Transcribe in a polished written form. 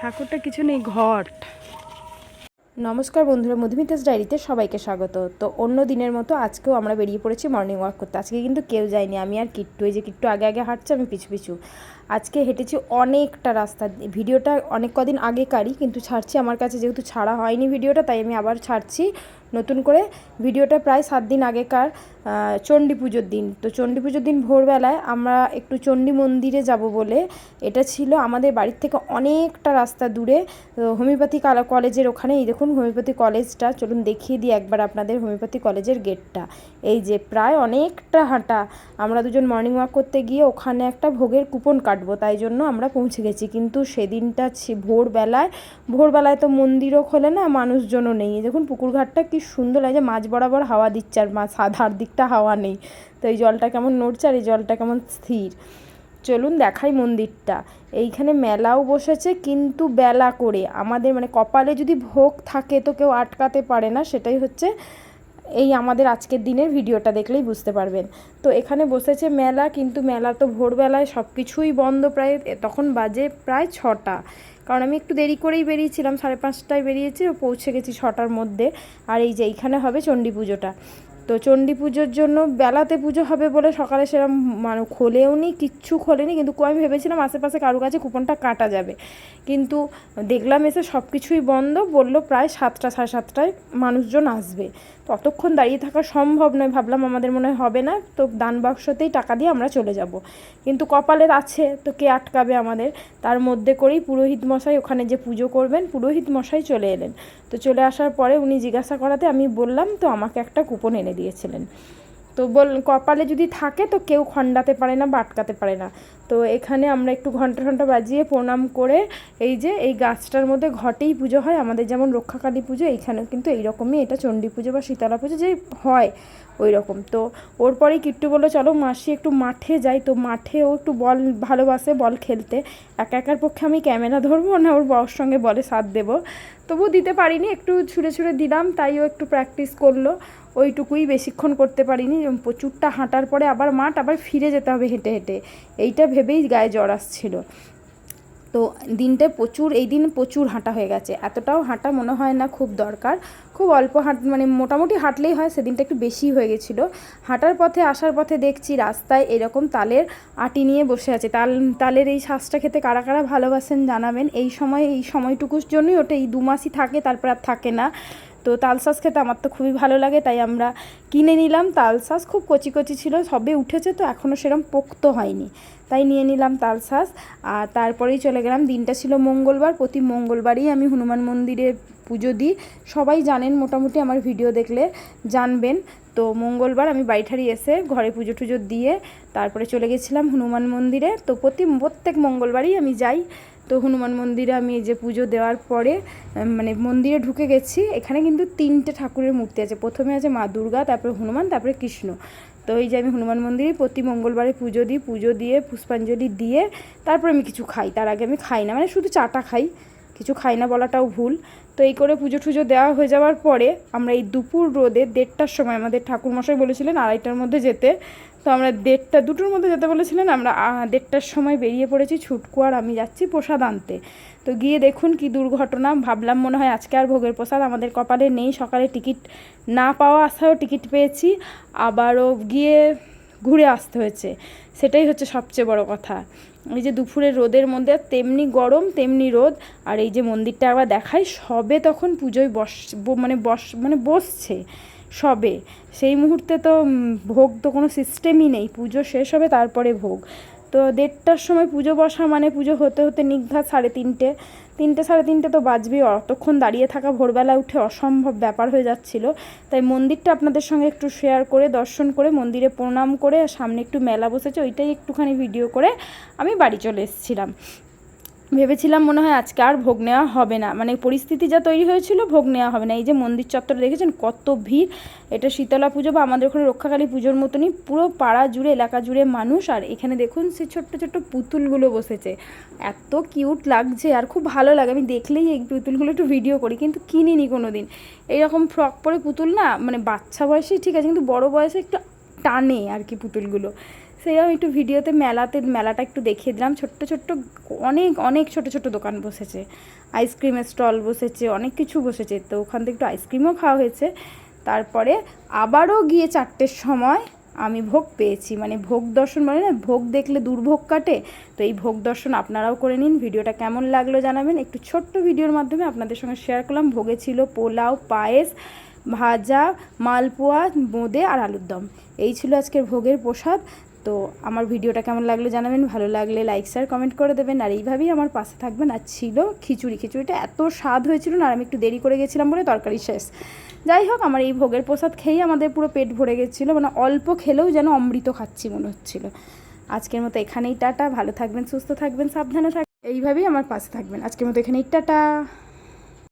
ঠাকুরটা কিছু নেই, ঘট। নমস্কার বন্ধুরা, মধুমিতাস ডায়েরিতে সবাইকে স্বাগত। তো অন্য দিনের মতো আজকেও আমরা বেরিয়ে পড়েছি মর্নিং ওয়াক করতে। আজকে কিন্তু কেউ যায়নি, আমি আর কিট্টু। এই যে কিট্টু আগে আগে হাঁটছে, আমি পিছু পিছু। আজকে হেঁটেছি অনেকটা রাস্তা। ভিডিওটা অনেক কদিন আগেকারই, কিন্তু ছাড়ছি আমার কাছে যেহেতু ছাড়া হয়নি ভিডিওটা, তাই আমি আবার ছাড়ছি নতুন করে। ভিডিওটা প্রায় 7 দিন আগেকার, চণ্ডী পুজোর দিন। তো চণ্ডী পুজোর দিন ভোরবেলায় আমরা একটু চণ্ডী মন্দিরে যাব বলে, এটা ছিল আমাদের বাড়ির থেকে অনেকটা রাস্তা দূরে, হোমিওপ্যাথি কলেজের ওখানে। এই দেখুন হোমিওপ্যাথি কলেজটা, চলুন দেখিয়ে দিই একবার আপনাদের হোমিওপ্যাথি কলেজের গেটটা। এই যে প্রায় অনেকটা হাঁটা। আমরা দুজন মর্নিং ওয়াক করতে গিয়ে ওখানে একটা ভোগের কুপন কাটবো, তাই জন্য আমরা পৌঁছে গেছি। কিন্তু সেদিনটা ভোরবেলায় তো মন্দিরও খোলে না, মানুষজনও নেই। দেখুন পুকুর ঘাটটা কি সুন্দর লাগে, মাঝ বরাবর হাওয়া দিচ্ছে, আর ধার দিকটা হাওয়া নেই। তো এই জলটা কেমন নড়ছে আর এই জলটা কেমন স্থির। চলুন দেখাই মন্দিরটা। এইখানে মেলাও বসেছে, কিন্তু বেলা করে। আমাদের মানে কপালে যদি ভোগ থাকে তো কেউ আটকাতে পারে না, সেটাই হচ্ছে এই আমাদের আজকের দিনের ভিডিওটা দেখলেই বুঝতে পারবেন। তো এখানে বসেছে মেলা, কিন্তু মেলা তো ভোরবেলায় সব কিছুই বন্ধ। প্রায় তখন বাজে প্রায় 6টা, কারণ আমি একটু দেরি করেই বেরিয়েছিলাম, 5:30টায় বেরিয়েছি, পৌঁছে গেছি 6টার মধ্যে। আর এই যে এইখানে হবে চণ্ডী পুজোটা। তো চণ্ডী পুজোর জন্য বেলাতে পুজো হবে বলে সকালে সেরকম মানে খোলেও নি, কিচ্ছু খোলেনি। কিন্তু আমি ভেবেছিলাম আশেপাশে কারো কাছে কুপনটা কাটা যাবে, কিন্তু দেখলাম এসে সব কিছুই বন্ধ। বললো প্রায় 7টা, 7:30টায় মানুষজন আসবে। ততক্ষণ দাঁড়িয়ে থাকা সম্ভব নয়, ভাবলাম আমাদের মনে হবে না, তো দান বাক্সতেই টাকা দিয়ে আমরা চলে যাব। কিন্তু কপালের আছে তো কে আটকাবে আমাদের। তার মধ্যে করেই পুরোহিত মশাই, ওখানে যে পুজো করবেন পুরোহিত মশাই চলে এলেন। তো চলে আসার পরে উনি জিজ্ঞাসা করাতে আমি বললাম, তো আমাকে একটা কুপন এনে দিয়েছিলেন। তো কপালে যদি থাকে তো কেউ খণ্ডাতে পারে না বা আটকাতে পারে না। তো এখানে আমরা একটু ঘন্টা বাজিয়ে প্রণাম করে, এই যে এই গাছটার মধ্যে ঘটেই পুজো হয় আমাদের, যেমন রক্ষাকালী পুজো, এইখানেও কিন্তু এইরকমই, এটা চণ্ডী পুজো বা শীতলা পুজো যে হয় ওই রকম। তো ওর পরেই কিট্টু বললো চলো মাসি একটু মাঠে যাই। তো মাঠেও একটু বল ভালোবাসে, বল খেলতে। একার পক্ষে আমি ক্যামেরা ধরবো না, ওর বাবার সঙ্গে বলে সাথ দেবো। তবুও দিতে পারিনি, একটু ছুঁড়ে দিলাম, তাইও একটু প্র্যাকটিস করলো। ওইটুকুই, বেশিক্ষণ করতে পারিনি। প্রচুরটা হাঁটার পরে আবার মাঠ, আবার ফিরে যেতে হবে হেঁটে হেঁটে, এইটা ভেবেই গায়ে জ্বর আসছিল। তো এই দিন প্রচুর হাঁটা হয়ে গেছে। এতটাও হাঁটা মনে হয় না খুব দরকার, খুব অল্প মানে মোটামুটি হাঁটলেই হয়। সেদিনটা একটু বেশি হয়ে গেছিলো। হাঁটার পথে আসার পথে দেখছি রাস্তায় এরকম তালের আটি নিয়ে বসে আছে। তালের এই শ্বাসটা খেতে কারা কারা ভালোবাসেন জানাবেন। এই সময়টুকুর জন্যই ওটা, এই 2 মাসই থাকে, তারপর আর থাকে না। তো তালশাঁস খেতে আমার তো খুবই ভালো লাগে, তাই আমরা কিনে নিলাম তালশাঁস। খুব কচি কচি ছিল, সবে উঠেছে, তো এখনও সেরকম পোক্ত হয়নি, তাই নিয়ে নিলাম তালশাঁস। আর তারপরেই চলে গেলাম। দিনটা ছিল মঙ্গলবার। প্রতি মঙ্গলবারই আমি হনুমান মন্দিরে পুজো দিই, সবাই জানেন মোটামুটি, আমার ভিডিও দেখলে জানবেন। তো মঙ্গলবার আমি বাড়িঠারি এসে ঘরে পুজো টুজো দিয়ে তারপরে চলে গেছিলাম হনুমান মন্দিরে। তো প্রত্যেক মঙ্গলবারই আমি যাই। তো হনুমান মন্দিরে আমি এই যে পুজো দেওয়ার পরে মানে মন্দিরে ঢুকে গেছি। এখানে কিন্তু 3টে ঠাকুরের মূর্তি আছে। প্রথমে আছে মা দুর্গা, তারপরে হনুমান, তারপরে কৃষ্ণ। তো এই যে আমি হনুমান মন্দিরে প্রতি মঙ্গলবারে পুজো দিই, পুজো দিয়ে পুষ্পাঞ্জলি দিয়ে তারপরে আমি কিছু খাই। তার আগে আমি খাই না, মানে শুধু চাটা খাই, কিছু খাই না বলাটাও ভুল। তো এই করে পুজো টুজো দেওয়া হয়ে যাওয়ার পরে আমরা এই দুপুর রোদে 1:30টার সময়, আমাদের ঠাকুরমশাই বলেছিলেন 2:30টার মধ্যে যেতে, তো আমরা 2:30 মধ্যে যেতে বলেছিলেন, আমরা 1:30টার সময় বেরিয়ে পড়েছি। ছুটকু আর আমি যাচ্ছি প্রসাদ আনতে। তো গিয়ে দেখুন কি দুর্ঘটনা। ভাবলাম মনে হয় আজকে আর ভোগের প্রসাদ আমাদের কপালে নেই। সকালে টিকিট না পাওয়া আসায়ও টিকিট পেয়েছি, আবারও গিয়ে ঘুরে আসতে হয়েছে। সেটাই হচ্ছে সবচেয়ে বড় কথা। এই যে দুপুরের রোদের মধ্যে তেমনি গরম তেমনি রোদ। আর এই যে মন্দিরটা আবার দেখাই, সবে তখন পুজোয় বসছে সবে। সেই মুহূর্তে তো ভোগ তো কোনো সিস্টেমই নেই, পুজো শেষ হবে তারপরে ভোগ। তো 1:30টার সময় পুজো বসা মানে পুজো হতে হতে নিঘাত 3:30, 3:30 তো বাজবেই। অতক্ষণ দাঁড়িয়ে থাকা ভোরবেলা উঠে অসম্ভব ব্যাপার হয়ে যাচ্ছিল। তাই মন্দিরটা আপনাদের সঙ্গে একটু শেয়ার করে, দর্শন করে, মন্দিরে প্রণাম করে, সামনে একটু মেলা বসেছে ওইটাই একটুখানি ভিডিও করে আমি বাড়ি চলে এসেছিলাম। ভেবেছিলাম মনে হয় আজকে আর ভোগ নেওয়া হবে না, মানে পরিস্থিতি যা তৈরি হয়েছিল ভোগ নেওয়া হবে না। এই যে মন্দির চত্বরে দেখেছেন কত ভিড়। এটা শীতলা পুজো বা আমাদের ওখানে রক্ষাকালী পুজোর মতনই, পুরো পাড়া জুড়ে এলাকা জুড়ে মানুষ। আর এখানে দেখুন সেই ছোট্ট ছোট্ট পুতুলগুলো বসেছে, এত কিউট লাগছে আর খুব ভালো লাগে। আমি দেখলেই এই পুতুলগুলো একটু ভিডিও করি, কিন্তু কিনিনি কোনো দিন। এইরকম ফ্রক পরে পুতুল না, মানে বাচ্চা বয়সেই ঠিক আছে, কিন্তু বড় বয়সে একটু টানে আর কি পুতুলগুলো। সেরকম একটু ভিডিওতে মেলাটা একটু দেখিয়ে দিলাম। ছোট্ট ছোট্ট অনেক ছোট ছোট দোকান বসেছে, আইসক্রিমের স্টল বসেছে, অনেক কিছু বসেছে। তো ওখান থেকে একটু আইসক্রিমও খাওয়া হয়েছে। তারপরে আবারও গিয়ে 4টের সময় আমি ভোগ পেয়েছি, মানে ভোগ দর্শন, মানে না ভোগ দেখলে দুর্ভোগ কাটে, তো এই ভোগ দর্শন আপনারাও করে নিন। ভিডিওটা কেমন লাগলো জানাবেন। একটু ছোট্ট ভিডিওর মাধ্যমে আপনাদের সঙ্গে শেয়ার করলাম। ভোগে ছিল পোলাও, পায়েস, ভাজা, মালপোয়া, বোঁদে আর আলুর দম। এই ছিল আজকের ভোগের প্রসাদ। তো আমার ভিডিওটা কেমন লাগলো জানাবেন, ভালো লাগলে লাইক শেয়ার কমেন্ট করে দেবেন, আর এইভাবেই আমার পাশে থাকবেন। আর ছিল খিচুড়িটা এত স্বাদ হয়েছিল না, আর আমি একটু দেরি করে গেছিলাম বলে তরকারি শেষ। যাই হোক, আমার এই ভোগের প্রসাদ খেয়েই আমাদের পুরো পেট ভরে গেছিলো, মানে অল্প খেলেও যেন অমৃত খাচ্ছি মনে হচ্ছিলো। আজকের মতো এখানেই টাটা, ভালো থাকবেন, সুস্থ থাকবেন, সাবধানে থাকবেন, এইভাবেই আমার পাশে থাকবেন। আজকের মতো এখানেই টাটা।